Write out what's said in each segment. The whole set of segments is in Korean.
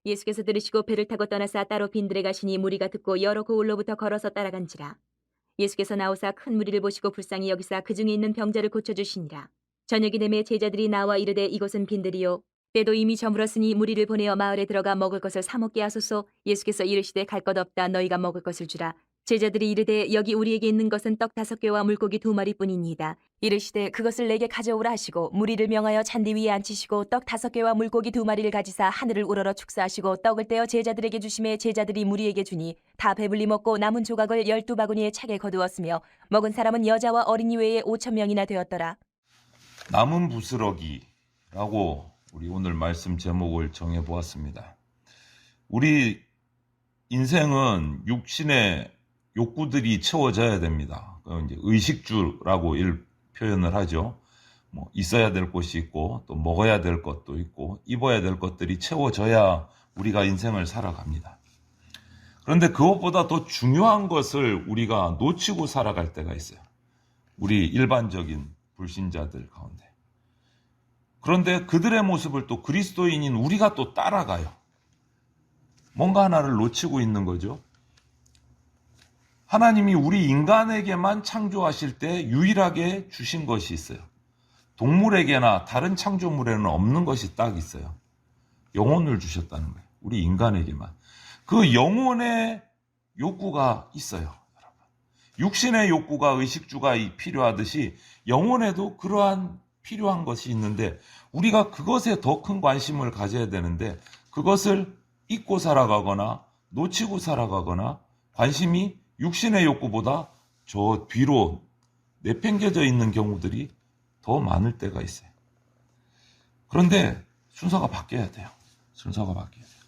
예수께서 들으시고 배를 타고 떠나사 따로 빈들에 가시니 무리가 듣고 여러 고을로부터 걸어서 따라간지라. 예수께서 나오사 큰 무리를 보시고 불쌍히 여기사 그 중에 있는 병자를 고쳐주시니라. 저녁이 되매 제자들이 나와 이르되 이곳은 빈들이요 때도 이미 저물었으니 무리를 보내어 마을에 들어가 먹을 것을 사 먹게 하소서. 예수께서 이르시되 갈 것 없다. 너희가 먹을 것을 주라. 제자들이 이르되 여기 우리에게 있는 것은 떡 5개와 물고기 2마리뿐이니이다. 이르시되 그것을 내게 가져오라 하시고 무리를 명하여 잔디 위에 앉히시고 떡 5개와 물고기 2마리를 가지사 하늘을 우러러 축사하시고 떡을 떼어 제자들에게 주시매 제자들이 무리에게 주니 다 배불리 먹고 남은 조각을 12바구니에 차게 거두었으며 먹은 사람은 여자와 어린이 외에 5,000명이나 되었더라. 남은 부스러기라고 우리 오늘 말씀 제목을 정해보았습니다. 우리 인생은 육신의 욕구들이 채워져야 됩니다. 이제 의식주라고 표현을 하죠. 있어야 될 것이 있고 또 먹어야 될 것도 있고 입어야 될 것들이 채워져야 우리가 인생을 살아갑니다. 그런데 그것보다 더 중요한 것을 우리가 놓치고 살아갈 때가 있어요. 우리 일반적인 불신자들 가운데. 그런데 그들의 모습을 또 그리스도인인 우리가 또 따라가요. 뭔가 하나를 놓치고 있는 거죠. 하나님이 우리 인간에게만 창조하실 때 유일하게 주신 것이 있어요. 동물에게나 다른 창조물에는 없는 것이 딱 있어요. 영혼을 주셨다는 거예요. 우리 인간에게만. 그 영혼의 욕구가 있어요. 여러분. 육신의 욕구가 의식주가 필요하듯이 영혼에도 그러한 필요한 것이 있는데 우리가 그것에 더 큰 관심을 가져야 되는데 그것을 잊고 살아가거나 놓치고 살아가거나 관심이 육신의 욕구보다 저 뒤로 내팽개져 있는 경우들이 더 많을 때가 있어요. 그런데 순서가 바뀌어야 돼요. 순서가 바뀌어야 돼요.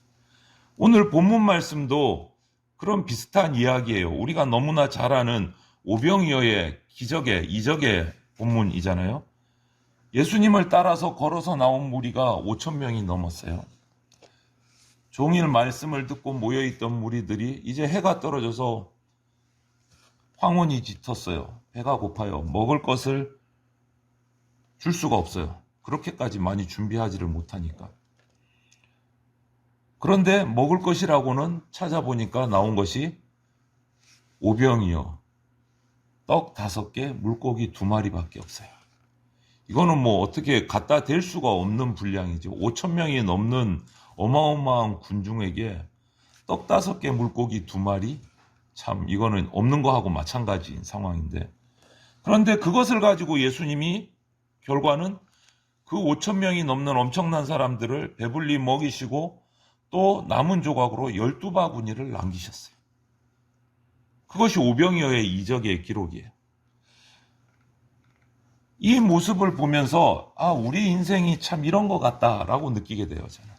오늘 본문 말씀도 그런 비슷한 이야기예요. 우리가 너무나 잘 아는 오병이어의 기적의 이적의 본문이잖아요. 예수님을 따라서 걸어서 나온 무리가 5,000명이 넘었어요. 종일 말씀을 듣고 모여있던 무리들이 이제 해가 떨어져서 황혼이 짙었어요. 배가 고파요. 먹을 것을 줄 수가 없어요. 그렇게까지 많이 준비하지를 못하니까. 그런데 먹을 것이라고는 찾아보니까 나온 것이 오병이어, 떡 5개, 물고기 2마리밖에 없어요. 이거는 어떻게 갖다 댈 수가 없는 분량이죠. 5,000명이 넘는 어마어마한 군중에게 떡 5개, 물고기 2마리? 참 이거는 없는 거하고 마찬가지인 상황인데, 그런데 그것을 가지고 예수님이 결과는 그 5,000명이 넘는 엄청난 사람들을 배불리 먹이시고 또 남은 조각으로 12바구니를 남기셨어요. 그것이 오병이어의 이적의 기록이에요. 이 모습을 보면서 우리 인생이 참 이런 것 같다라고 느끼게 돼요. 저는.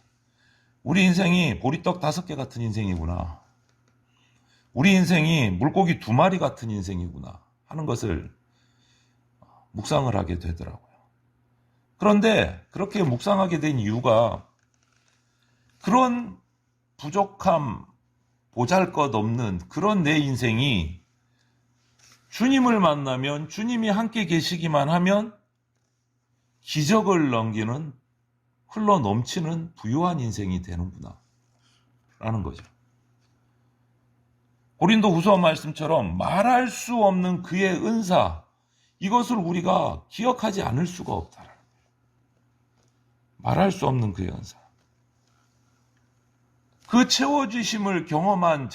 우리 인생이 보리떡 5개 같은 인생이구나. 우리 인생이 물고기 2마리 같은 인생이구나 하는 것을 묵상을 하게 되더라고요. 그런데 그렇게 묵상하게 된 이유가 그런 부족함, 보잘것없는 그런 내 인생이 주님을 만나면 주님이 함께 계시기만 하면 기적을 넘기는 흘러 넘치는 부유한 인생이 되는구나 라는 거죠. 고린도후서 말씀처럼 말할 수 없는 그의 은사, 이것을 우리가 기억하지 않을 수가 없다라는 거예요. 말할 수 없는 그의 은사. 그 채워주심을 경험한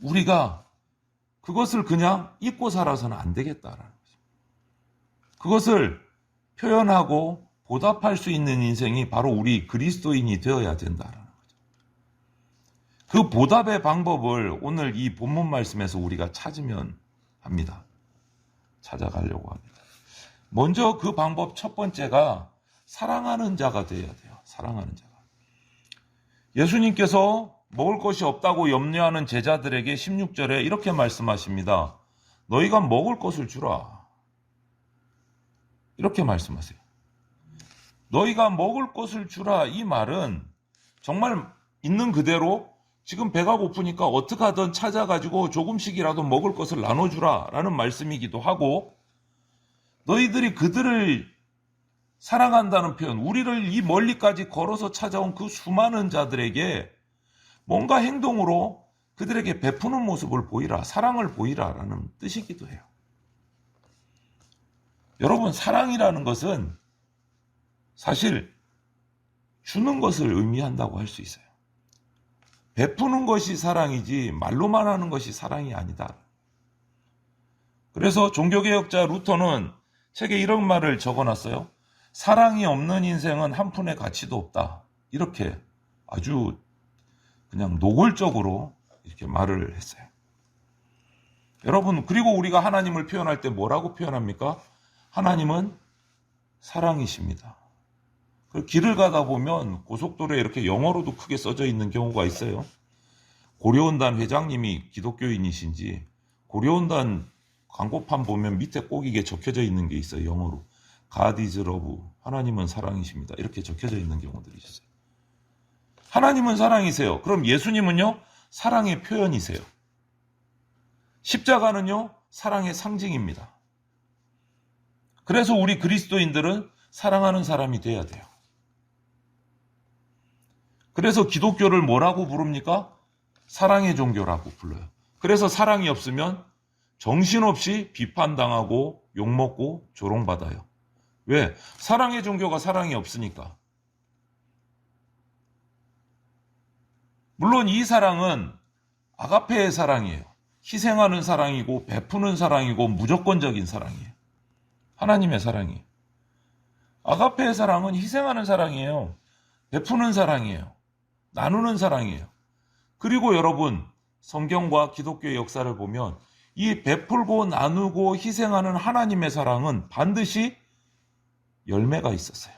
우리가 그것을 그냥 잊고 살아서는 안 되겠다라는 거죠. 그것을 표현하고 보답할 수 있는 인생이 바로 우리 그리스도인이 되어야 된다라는 거죠. 그 보답의 방법을 오늘 이 본문 말씀에서 우리가 찾으면 합니다. 찾아가려고 합니다. 먼저 그 방법 첫 번째가 사랑하는 자가 되어야 돼요. 사랑하는 자가. 예수님께서 먹을 것이 없다고 염려하는 제자들에게 16절에 이렇게 말씀하십니다. 너희가 먹을 것을 주라. 이렇게 말씀하세요. 너희가 먹을 것을 주라. 이 말은 정말 있는 그대로 지금 배가 고프니까 어떻게 하든 찾아가지고 조금씩이라도 먹을 것을 나눠주라 라는 말씀이기도 하고, 너희들이 그들을 사랑한다는 표현, 우리를 이 멀리까지 걸어서 찾아온 그 수많은 자들에게 뭔가 행동으로 그들에게 베푸는 모습을 보이라, 사랑을 보이라라는 뜻이기도 해요. 여러분, 사랑이라는 것은 사실 주는 것을 의미한다고 할 수 있어요. 베푸는 것이 사랑이지 말로만 하는 것이 사랑이 아니다. 그래서 종교개혁자 루터는 책에 이런 말을 적어놨어요. 사랑이 없는 인생은 한 푼의 가치도 없다. 이렇게 아주 그냥 노골적으로 이렇게 말을 했어요. 여러분, 그리고 우리가 하나님을 표현할 때 뭐라고 표현합니까? 하나님은 사랑이십니다. 길을 가다 보면 고속도로에 이렇게 영어로도 크게 써져 있는 경우가 있어요. 고려원단 회장님이 기독교인이신지 고려원단 광고판 보면 밑에 꼭 이게 적혀져 있는 게 있어요. 영어로. God is love. 하나님은 사랑이십니다. 이렇게 적혀져 있는 경우들이 있어요. 하나님은 사랑이세요. 그럼 예수님은요? 사랑의 표현이세요. 십자가는요? 사랑의 상징입니다. 그래서 우리 그리스도인들은 사랑하는 사람이 돼야 돼요. 그래서 기독교를 뭐라고 부릅니까? 사랑의 종교라고 불러요. 그래서 사랑이 없으면 정신없이 비판당하고 욕먹고 조롱받아요. 왜? 사랑의 종교가 사랑이 없으니까. 물론 이 사랑은 아가페의 사랑이에요. 희생하는 사랑이고 베푸는 사랑이고 무조건적인 사랑이에요. 하나님의 사랑이에요. 아가페의 사랑은 희생하는 사랑이에요. 베푸는 사랑이에요. 나누는 사랑이에요. 그리고 여러분, 성경과 기독교의 역사를 보면 이 베풀고 나누고 희생하는 하나님의 사랑은 반드시 열매가 있었어요.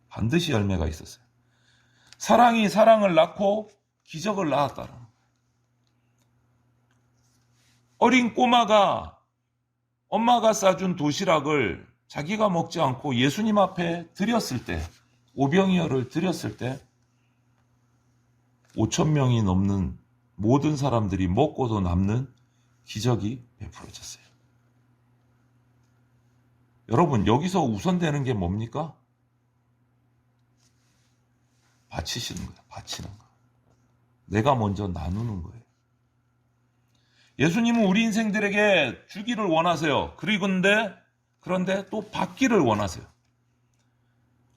반드시 열매가 있었어요. 사랑이 사랑을 낳고 기적을 낳았다는 거예요. 어린 꼬마가 엄마가 싸준 도시락을 자기가 먹지 않고 예수님 앞에 드렸을 때, 오병이어를 드렸을 때 5천 명이 넘는 모든 사람들이 먹고도 남는 기적이 베풀어졌어요. 여러분, 여기서 우선되는 게 뭡니까? 바치시는 거예요. 바치는 거. 내가 먼저 나누는 거예요. 예수님은 우리 인생들에게 주기를 원하세요. 그런데 또 받기를 원하세요.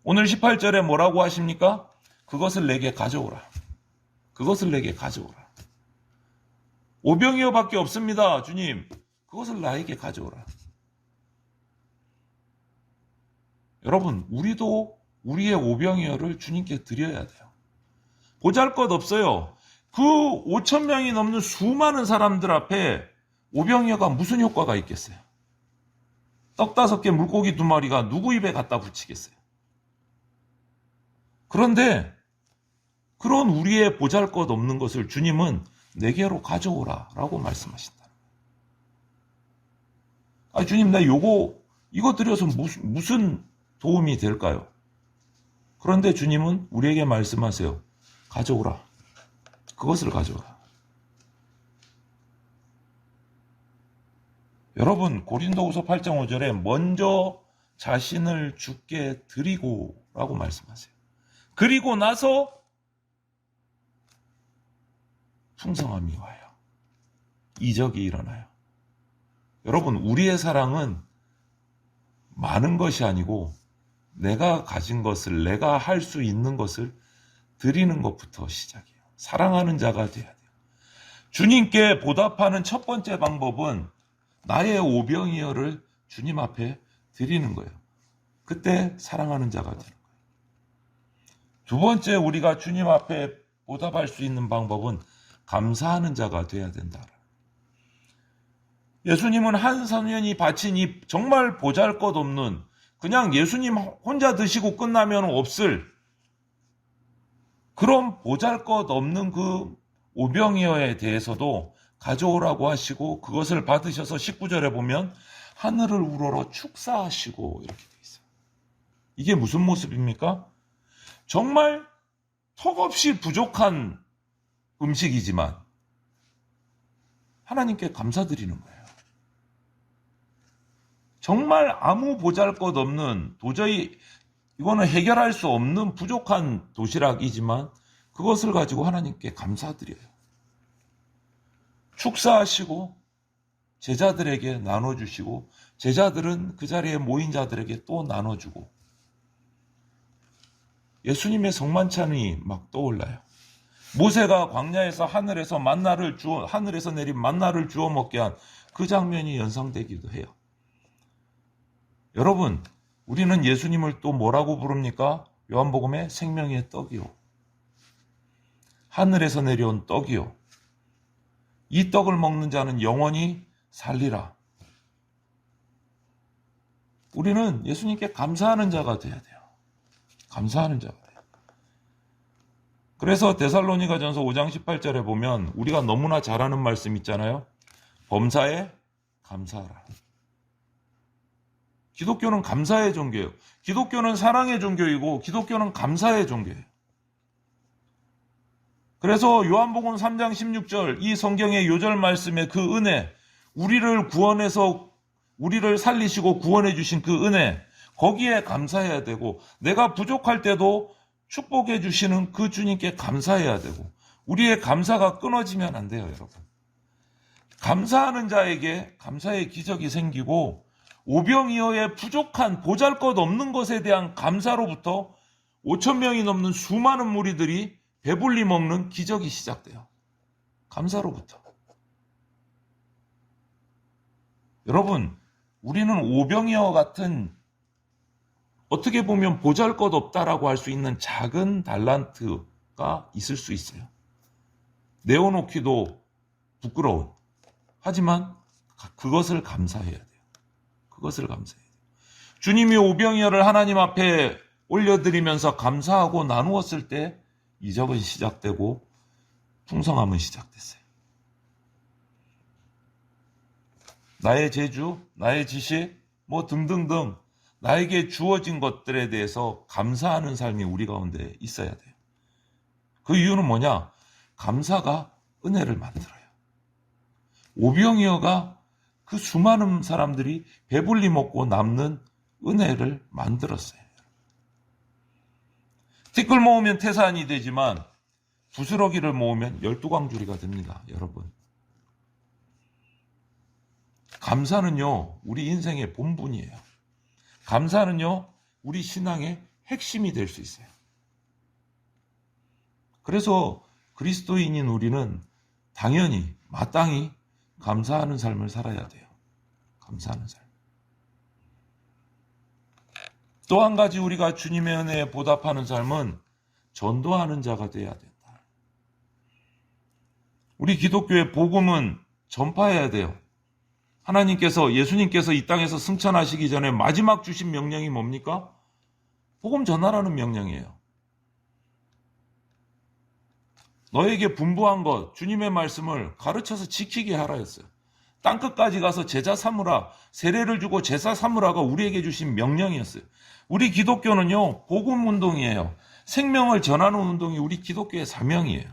오늘 18절에 뭐라고 하십니까? 그것을 내게 가져오라. 그것을 내게 가져오라. 오병이어밖에 없습니다. 주님, 그것을 나에게 가져오라. 여러분, 우리도 우리의 오병이어를 주님께 드려야 돼요. 보잘것없어요. 그 5천 명이 넘는 수많은 사람들 앞에 오병이어가 무슨 효과가 있겠어요? 떡 5개, 물고기 2마리가 누구 입에 갖다 붙이겠어요? 그런데 그런 우리의 보잘것없는 것을 주님은 내게로 가져오라 라고 말씀하신다. 아, 주님, 나 이거 드려서 무슨 도움이 될까요? 그런데 주님은 우리에게 말씀하세요. 가져오라. 그것을 가져오라. 여러분, 고린도후서 8장 5절에 먼저 자신을 주께 드리고 라고 말씀하세요. 그리고 나서 풍성함이 와요. 이적이 일어나요. 여러분, 우리의 사랑은 많은 것이 아니고 내가 가진 것을, 내가 할 수 있는 것을 드리는 것부터 시작이에요. 사랑하는 자가 돼야 돼요. 주님께 보답하는 첫 번째 방법은 나의 오병이어를 주님 앞에 드리는 거예요. 그때 사랑하는 자가 되는 거예요. 두 번째, 우리가 주님 앞에 보답할 수 있는 방법은 감사하는 자가 돼야 된다. 예수님은 한 소년이 바친 이 정말 보잘것없는, 그냥 예수님 혼자 드시고 끝나면 없을 그런 보잘것없는 그 오병이어에 대해서도 가져오라고 하시고, 그것을 받으셔서 19절에 보면 하늘을 우러러 축사하시고 이렇게 돼 있어요. 이게 무슨 모습입니까? 정말 턱없이 부족한 음식이지만 하나님께 감사드리는 거예요. 정말 아무 보잘것없는, 도저히 이거는 해결할 수 없는 부족한 도시락이지만 그것을 가지고 하나님께 감사드려요. 축사하시고 제자들에게 나눠주시고 제자들은 그 자리에 모인 자들에게 또 나눠주고 예수님의 성만찬이 막 떠올라요. 모세가 광야에서 하늘에서 내린 만나를 주워 먹게 한 그 장면이 연상되기도 해요. 여러분, 우리는 예수님을 또 뭐라고 부릅니까? 요한복음에 생명의 떡이요. 하늘에서 내려온 떡이요. 이 떡을 먹는 자는 영원히 살리라. 우리는 예수님께 감사하는 자가 돼야 돼요. 감사하는 자가 돼요. 그래서 데살로니가전서 5장 18절에 보면 우리가 너무나 잘 아는 말씀 있잖아요. 범사에 감사하라. 기독교는 감사의 종교예요. 기독교는 사랑의 종교이고 기독교는 감사의 종교예요. 그래서 요한복음 3장 16절 이 성경의 요절 말씀의 그 은혜, 우리를 구원해서 우리를 살리시고 구원해 주신 그 은혜, 거기에 감사해야 되고 내가 부족할 때도 축복해 주시는 그 주님께 감사해야 되고 우리의 감사가 끊어지면 안 돼요, 여러분. 감사하는 자에게 감사의 기적이 생기고 오병이어의 부족한 보잘것없는 것에 대한 감사로부터 5천 명이 넘는 수많은 무리들이 배불리 먹는 기적이 시작돼요. 감사로부터. 여러분, 우리는 오병이어 같은 어떻게 보면 보잘것없다라고 할 수 있는 작은 달란트가 있을 수 있어요. 내어놓기도 부끄러운. 하지만 그것을 감사해야 돼요. 그것을 감사해야 돼요. 주님이 오병이어를 하나님 앞에 올려드리면서 감사하고 나누었을 때 이적은 시작되고 풍성함은 시작됐어요. 나의 재주, 나의 지식, 등등등 나에게 주어진 것들에 대해서 감사하는 삶이 우리 가운데 있어야 돼요. 그 이유는 뭐냐? 감사가 은혜를 만들어요. 오병이어가 그 수많은 사람들이 배불리 먹고 남는 은혜를 만들었어요. 티끌 모으면 태산이 되지만 부스러기를 모으면 12광주리가 됩니다. 여러분. 감사는요, 우리 인생의 본분이에요. 감사는요, 우리 신앙의 핵심이 될 수 있어요. 그래서 그리스도인인 우리는 당연히 마땅히 감사하는 삶을 살아야 돼요. 감사하는 삶. 또 한 가지 우리가 주님의 은혜에 보답하는 삶은 전도하는 자가 돼야 된다. 우리 기독교의 복음은 전파해야 돼요. 예수님께서 이 땅에서 승천하시기 전에 마지막 주신 명령이 뭡니까? 복음 전하라는 명령이에요. 너에게 분부한 것, 주님의 말씀을 가르쳐서 지키게 하라 했어요. 땅끝까지 가서 제자 삼으라, 세례를 주고 제사 삼으라가 우리에게 주신 명령이었어요. 우리 기독교는요, 복음 운동이에요. 생명을 전하는 운동이 우리 기독교의 사명이에요.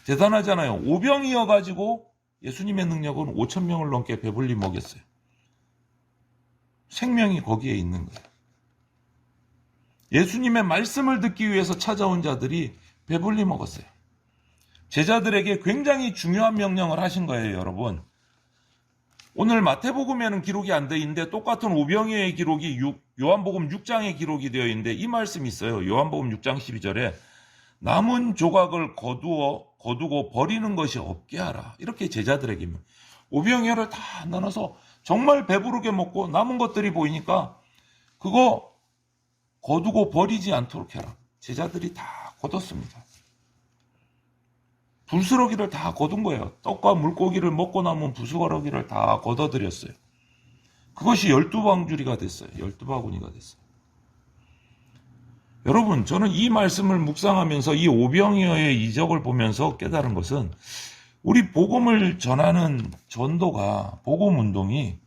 대단하잖아요. 오병이어가지고 예수님의 능력은 5천 명을 넘게 배불리 먹였어요. 생명이 거기에 있는 거예요. 예수님의 말씀을 듣기 위해서 찾아온 자들이 배불리 먹었어요. 제자들에게 굉장히 중요한 명령을 하신 거예요, 여러분. 오늘 마태복음에는 기록이 안 되어 있는데 똑같은 오병이어의 기록이 요한복음 6장에 기록이 되어 있는데 이 말씀이 있어요. 요한복음 6장 12절에 남은 조각을 거두고 버리는 것이 없게 하라. 이렇게 제자들에게 오병이어를 다 나눠서 정말 배부르게 먹고 남은 것들이 보이니까 그거 거두고 버리지 않도록 해라. 제자들이 다 거뒀습니다. 부스러기를 다 거둔 거예요. 떡과 물고기를 먹고 남은 부스러기를 다 걷어들였어요. 그것이 12방주리가 됐어요. 12바구니가 됐어요. 여러분, 저는 이 말씀을 묵상하면서 이 오병이어의 이적을 보면서 깨달은 것은 우리 복음을 전하는 전도가, 복음 운동이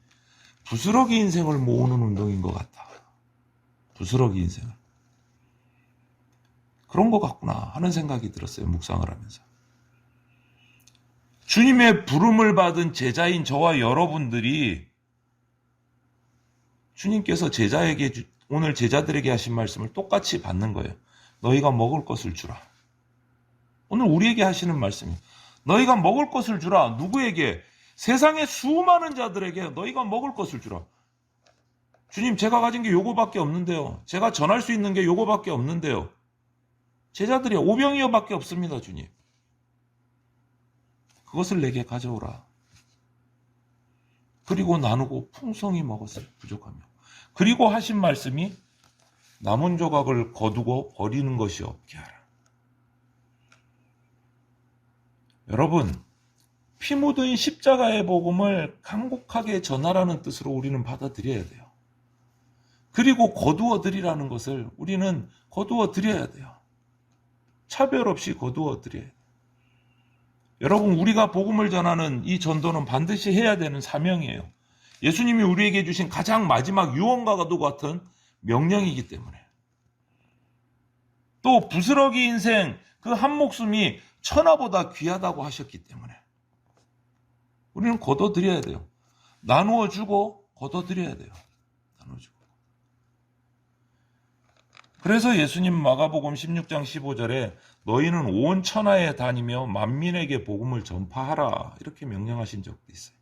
부스러기 인생을 모으는 운동인 것 같다. 부스러기 인생을. 그런 것 같구나 하는 생각이 들었어요. 묵상을 하면서. 주님의 부름을 받은 제자인 저와 여러분들이 주님께서 오늘 제자들에게 하신 말씀을 똑같이 받는 거예요. 너희가 먹을 것을 주라. 오늘 우리에게 하시는 말씀이에요. 너희가 먹을 것을 주라. 누구에게? 세상의 수많은 자들에게 너희가 먹을 것을 주라. 주님, 제가 가진 게 요거밖에 없는데요. 제가 전할 수 있는 게 요거밖에 없는데요. 제자들이 오병이어밖에 없습니다, 주님. 그것을 내게 가져오라. 그리고 나누고 풍성히 먹었어요. 부족하며. 그리고 하신 말씀이 남은 조각을 거두고 버리는 것이 없게 하라. 여러분, 피 묻은 십자가의 복음을 간곡하게 전하라는 뜻으로 우리는 받아들여야 돼요. 그리고 거두어 드리라는 것을 우리는 거두어 드려야 돼요. 차별 없이 거두어 드려야 돼요. 여러분, 우리가 복음을 전하는 이 전도는 반드시 해야 되는 사명이에요. 예수님이 우리에게 주신 가장 마지막 유언과도 같은 명령이기 때문에. 또 부스러기 인생 그 한 목숨이 천하보다 귀하다고 하셨기 때문에 우리는 거둬드려야 돼요. 나누어 주고 거둬드려야 돼요. 나눠주고. 그래서 예수님 마가복음 16장 15절에 너희는 온 천하에 다니며 만민에게 복음을 전파하라 이렇게 명령하신 적도 있어요.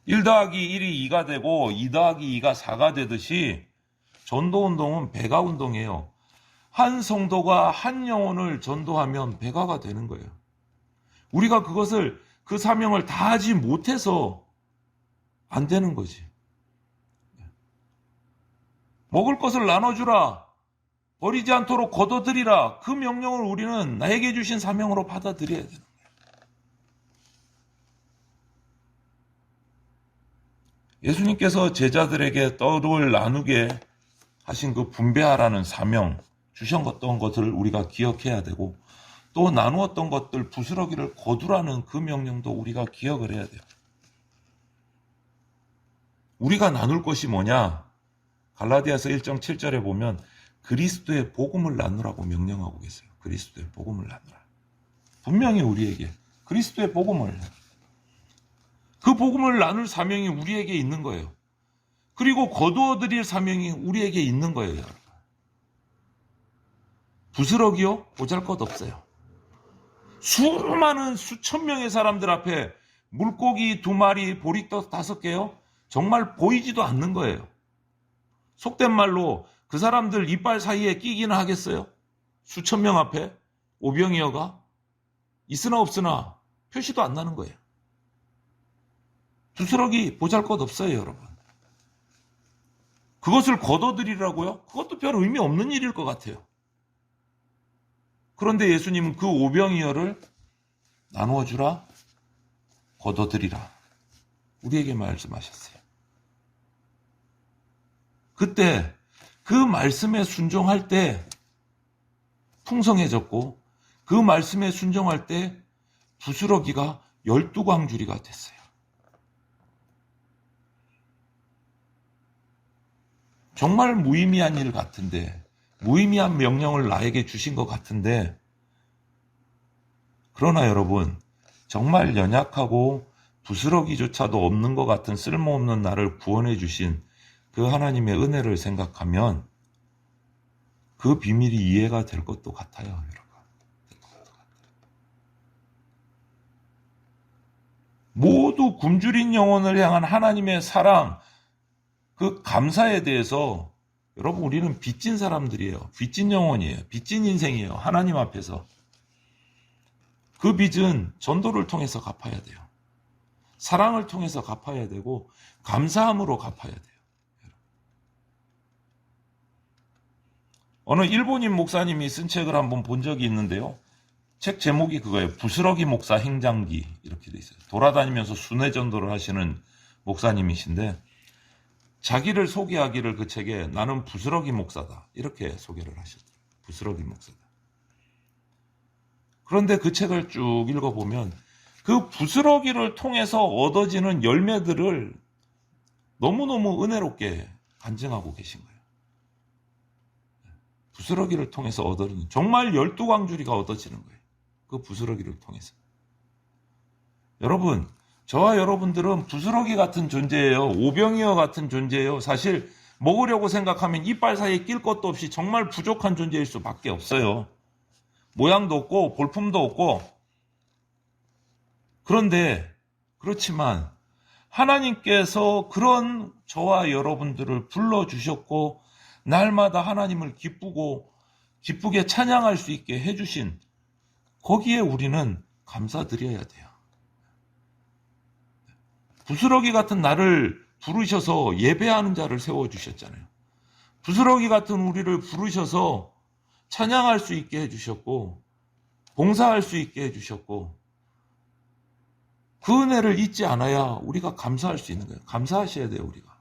1 더하기 1이 2가 되고 2 더하기 2가 4가 되듯이 전도운동은 배가 운동이에요. 한 성도가 한 영혼을 전도하면 배가가 되는 거예요. 우리가 그 사명을 다 하지 못해서 안 되는 거지. 먹을 것을 나눠주라. 버리지 않도록 거둬들이라. 그 명령을 우리는 나에게 주신 사명으로 받아들여야 되는 거예요. 예수님께서 제자들에게 떡을 나누게 하신 그 분배하라는 사명, 주셨던 것을 우리가 기억해야 되고 또 나누었던 것들 부스러기를 거두라는 그 명령도 우리가 기억을 해야 돼요. 우리가 나눌 것이 뭐냐? 갈라디아서 1장 7절에 보면 그리스도의 복음을 나누라고 명령하고 계세요. 그리스도의 복음을 나누라. 분명히 우리에게 그리스도의 복음을, 그 복음을 나눌 사명이 우리에게 있는 거예요. 그리고 거두어 드릴 사명이 우리에게 있는 거예요. 여러분. 부스러기요? 보잘것없어요. 수많은 수천 명의 사람들 앞에 물고기 2마리, 보리떡 5개요? 정말 보이지도 않는 거예요. 속된 말로 그 사람들 이빨 사이에 끼기는 하겠어요? 수천 명 앞에 오병이어가 있으나 없으나 표시도 안 나는 거예요. 부스러기 보잘것없어요, 여러분. 그것을 거둬들이라고요? 그것도 별 의미 없는 일일 것 같아요. 그런데 예수님은 그 오병이어를 나누어 주라, 거둬들이라 우리에게 말씀하셨어요. 그때 그 말씀에 순종할 때 풍성해졌고 그 말씀에 순종할 때 부스러기가 12광주리가 됐어요. 정말 무의미한 일 같은데, 무의미한 명령을 나에게 주신 것 같은데, 그러나 여러분, 정말 연약하고 부스러기조차도 없는 것 같은 쓸모없는 나를 구원해 주신 그 하나님의 은혜를 생각하면 그 비밀이 이해가 될 것도 같아요, 여러분. 모두 굶주린 영혼을 향한 하나님의 사랑, 그 감사에 대해서 여러분, 우리는 빚진 사람들이에요. 빚진 영혼이에요. 빚진 인생이에요. 하나님 앞에서. 그 빚은 전도를 통해서 갚아야 돼요. 사랑을 통해서 갚아야 되고 감사함으로 갚아야 돼요. 어느 일본인 목사님이 쓴 책을 한번 본 적이 있는데요. 책 제목이 그거예요. 부스러기 목사 행장기 이렇게 돼 있어요. 돌아다니면서 순회 전도를 하시는 목사님이신데 자기를 소개하기를 그 책에 나는 부스러기 목사다 이렇게 소개를 하셨어요. 부스러기 목사다. 그런데 그 책을 쭉 읽어보면 그 부스러기를 통해서 얻어지는 열매들을 너무너무 은혜롭게 간증하고 계신 거예요. 부스러기를 통해서 얻어지는 정말 12광주리가 얻어지는 거예요. 그 부스러기를 통해서. 여러분, 저와 여러분들은 부스러기 같은 존재예요. 오병이어 같은 존재예요. 사실 먹으려고 생각하면 이빨 사이에 낄 것도 없이 정말 부족한 존재일 수밖에 없어요. 모양도 없고 볼품도 없고. 그런데 그렇지만 하나님께서 그런 저와 여러분들을 불러주셨고 날마다 하나님을 기쁘게 찬양할 수 있게 해주신 거기에 우리는 감사드려야 돼요. 부스러기 같은 나를 부르셔서 예배하는 자를 세워주셨잖아요. 부스러기 같은 우리를 부르셔서 찬양할 수 있게 해주셨고 봉사할 수 있게 해주셨고 그 은혜를 잊지 않아야 우리가 감사할 수 있는 거예요. 감사하셔야 돼요, 우리가.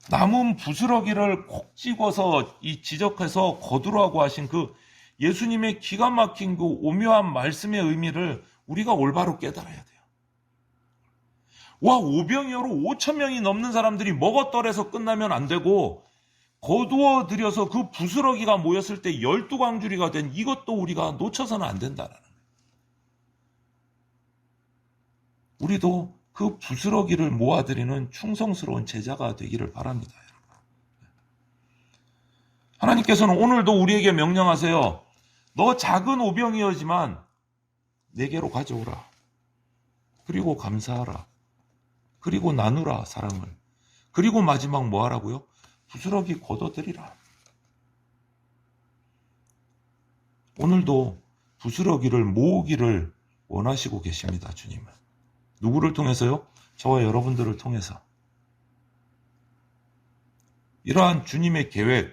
남은 부스러기를 콕 찍어서 지적해서 거두라고 하신 그 예수님의 기가 막힌 그 오묘한 말씀의 의미를 우리가 올바로 깨달아야 돼요. 와, 오병이어로 5,000명이 넘는 사람들이 먹었더래서 끝나면 안 되고 거두어 들여서 그 부스러기가 모였을 때 12광주리가 된 이것도 우리가 놓쳐서는 안 된다는 거예요. 우리도 그 부스러기를 모아드리는 충성스러운 제자가 되기를 바랍니다. 하나님께서는 오늘도 우리에게 명령하세요. 너 작은 오병이어지만 내게로 가져오라. 그리고 감사하라. 그리고 나누라, 사랑을. 그리고 마지막 뭐 하라고요? 부스러기 걷어들이라. 오늘도 부스러기를 모으기를 원하시고 계십니다, 주님은. 누구를 통해서요? 저와 여러분들을 통해서. 이러한 주님의 계획,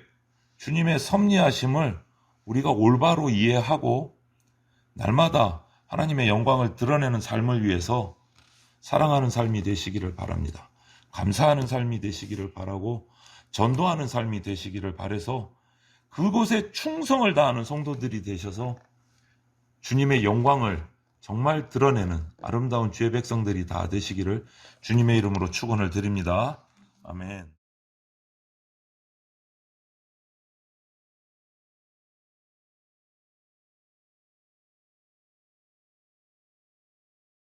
주님의 섭리하심을 우리가 올바로 이해하고 날마다 하나님의 영광을 드러내는 삶을 위해서 사랑하는 삶이 되시기를 바랍니다. 감사하는 삶이 되시기를 바라고 전도하는 삶이 되시기를 바라서 그곳에 충성을 다하는 성도들이 되셔서 주님의 영광을 정말 드러내는 아름다운 주의 백성들이 다 되시기를 주님의 이름으로 축원을 드립니다. 아멘.